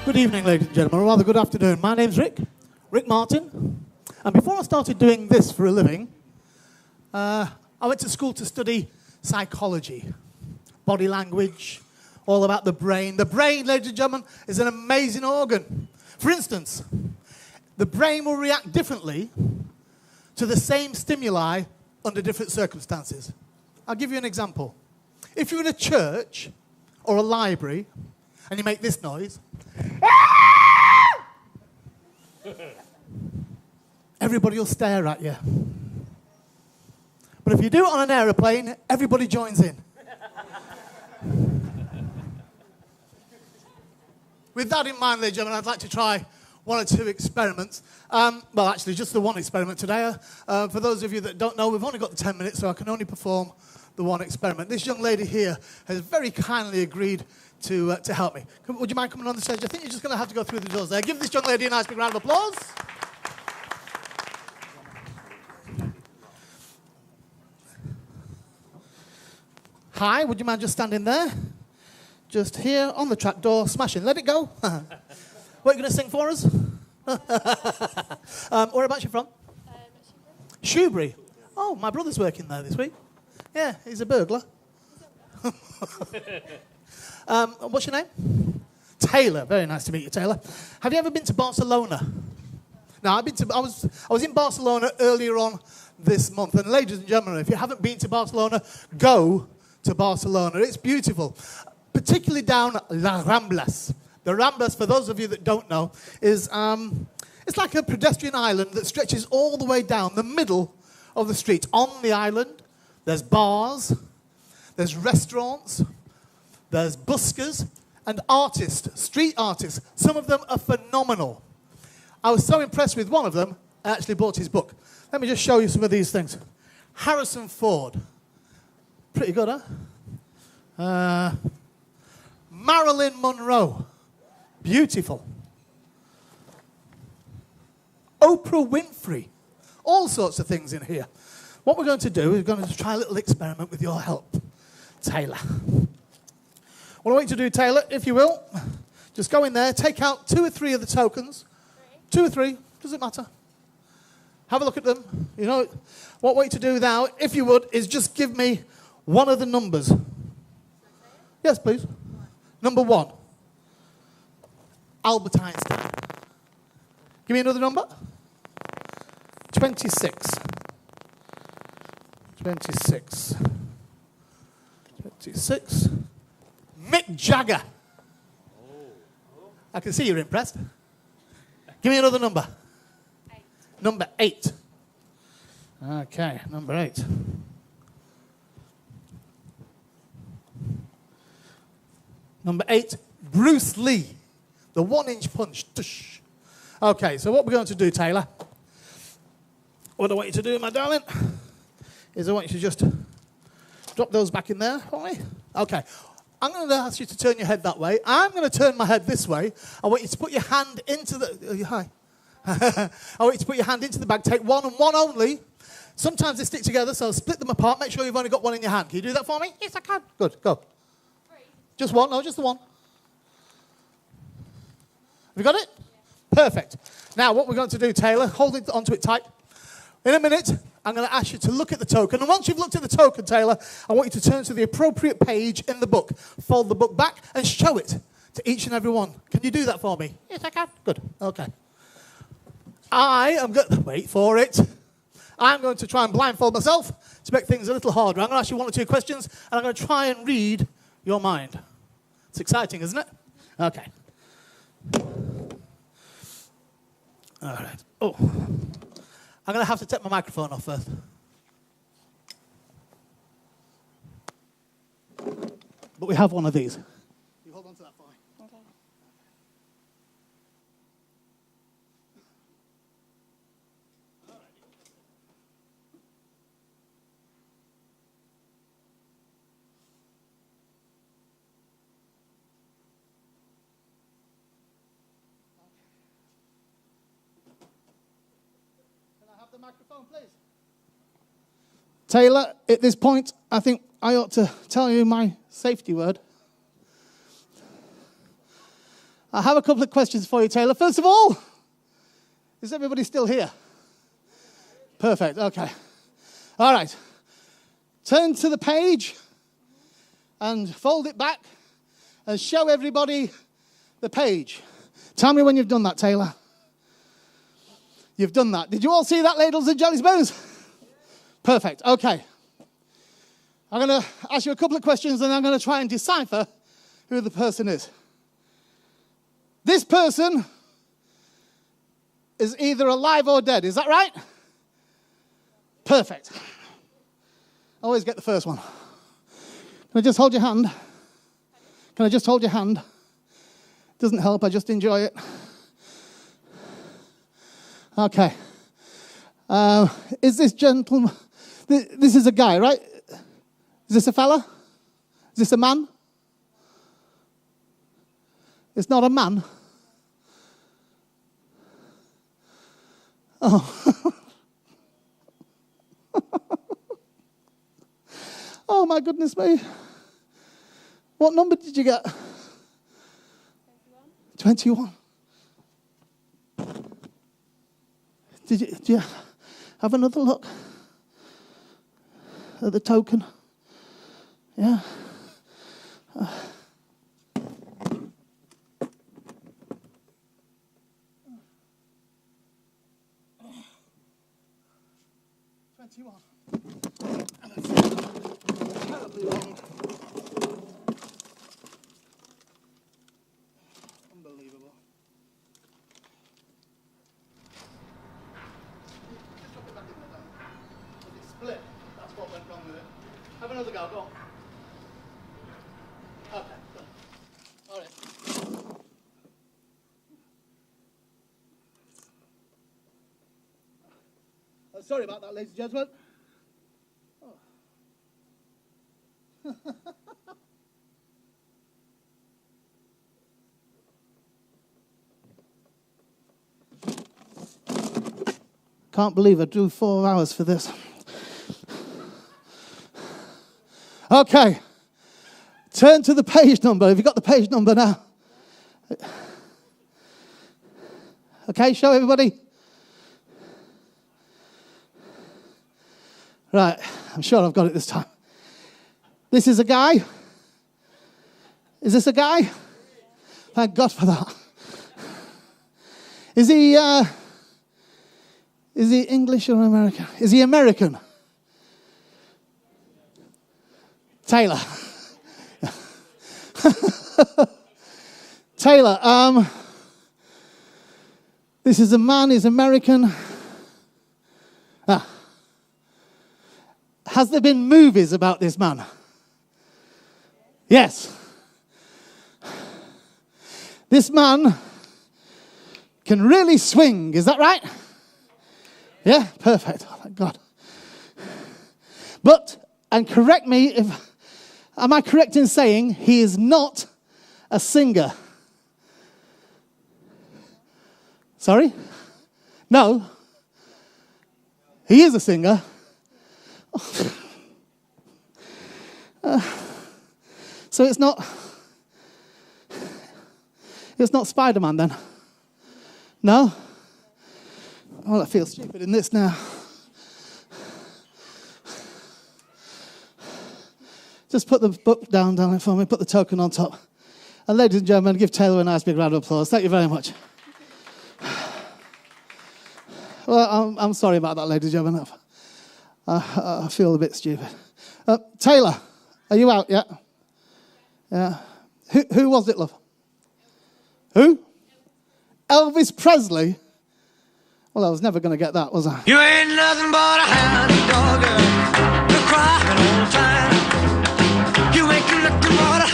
Good evening, ladies and gentlemen, or rather good afternoon. My name's Rick Martyn. And before I started doing this for a living, I went to school to study psychology, body language, all about the brain. The brain, ladies and gentlemen, is an amazing organ. For instance, the brain will react differently to the same stimuli under different circumstances. I'll give you an example. If you're in a church or a library and you make this noise, everybody will stare at you. But if you do it on an aeroplane, everybody joins in. With that in mind, ladies and gentlemen, I'd like to try one or two experiments. Well, actually, just the one experiment today. For those of you that don't know, we've only got the 10 minutes, so I can only perform the one experiment. This young lady here has very kindly agreed to help me. Would you mind coming on the stage? I think you're just going to have to go through the doors there. Give this young lady a nice big round of applause. Hi, would you mind just standing there? Just here on the track door, smashing. Let it go. What are you going to sing for us? Whereabouts you from? Shoebury. Oh, my brother's working there this week. Yeah, he's a burglar. What's your name? Taylor. Very nice to meet you, Taylor. Have you ever been to Barcelona? No, I was in Barcelona earlier on this month. And ladies and gentlemen, if you haven't been to Barcelona, go to Barcelona. It's beautiful, particularly down La Ramblas. The Ramblas, for those of you that don't know, is it's like a pedestrian island that stretches all the way down the middle of the street. On the island, there's bars, there's restaurants, there's buskers, and artists, street artists. Some of them are phenomenal. I was so impressed with one of them, I actually bought his book. Let me just show you some of these things. Harrison Ford. Pretty good, huh? Marilyn Monroe. Beautiful. Oprah Winfrey. All sorts of things in here. What we're going to do is we're going to try a little experiment with your help, Taylor. What I want you to do, Taylor, if you will, just go in there, take out 2 or 3 of the tokens. 2 or 3, doesn't matter. Have a look at them. You know, what I want you to do now, if you would, is just give me one of the numbers. Yes, please. Number 1. Albert Einstein. Give me another number. 26. 26. 26. Mick Jagger. I can see you're impressed. Give me another number. 8. Number 8. Okay, number 8. Number 8, Bruce Lee. The 1-inch punch. Tush. Okay, so what we're going to do, Taylor, what I want you to do, my darling, is I want you to just drop those back in there for me. Okay. I'm going to ask you to turn your head that way. I'm going to turn my head this way. I want you to put your hand into the... hi. I want you to put your hand into the bag. Take one and one only. Sometimes they stick together, so split them apart. Make sure you've only got one in your hand. Can you do that for me? Yes, I can. Good, go. 3. Just one? No, just the one. Have you got it? Yeah. Perfect. Now, what we're going to do, Taylor, hold it onto it tight. In a minute, I'm going to ask you to look at the token. And once you've looked at the token, Taylor, I want you to turn to the appropriate page in the book. Fold the book back and show it to each and every one. Can you do that for me? Yes, I can. Good. Okay. I am going to... Wait for it. I'm going to try and blindfold myself to make things a little harder. I'm going to ask you 1 or 2 questions, and I'm going to try and read your mind. It's exciting, isn't it? Okay. All right. Oh. I'm going to have to take my microphone off first. But we have one of these. You hold on to that for me. Okay. Can I have the microphone, please? Taylor, at this point, I think I ought to tell you my safety word. I have a couple of questions for you, Taylor. First of all, is everybody still here? Perfect, okay. All right. Turn to the page and fold it back and show everybody the page. Tell me when you've done that, Taylor. You've done that. Did you all see that, ladles and jelly spoons? Perfect, okay. I'm going to ask you a couple of questions and I'm going to try and decipher who the person is. This person is either alive or dead, is that right? Perfect. Always get the first one. Can I just hold your hand? Can I just hold your hand? Doesn't help, I just enjoy it. Okay. Is this gentleman... This is a guy, right? Is this a fella? Is this a man? It's not a man. Oh. Oh, my goodness me. What number did you get? 21. 21. Did you have another look at the token? Yeah. 21. And that's terribly long. Unbelievable. Just drop it back in there, don't you? Was it split? That's what went wrong with it. Have another go, go on. Okay, good. All right. Sorry about that, ladies and gentlemen. Oh. Can't believe I drew 4 hours for this. Okay. Turn to the page number. Have you got the page number now? Okay, show everybody. Right, I'm sure I've got it this time. This is a guy. Is this a guy? Thank God for that. Is he English or American? Is he American? Taylor. Taylor, this is a man, he's American. Has there been movies about this man? Yes. This man can really swing, is that right? Yeah, perfect. Oh, thank God. But, and correct me if, am I correct in saying he is not a singer? Sorry? No. He is a singer. So it's not Spider-Man then? No? Well, I feel stupid in this now. Just put the book down there for me, put the token on top. And ladies and gentlemen, give Taylor a nice big round of applause. Thank you very much. Well, I'm sorry about that, ladies and gentlemen. I feel a bit stupid. Taylor, are you out yet? Yeah. Who was it, love? Who? Elvis Presley? Well, I was never going to get that, was I? You ain't nothing but a hound dog, girl. You're crying all the time. You ain't nothing but a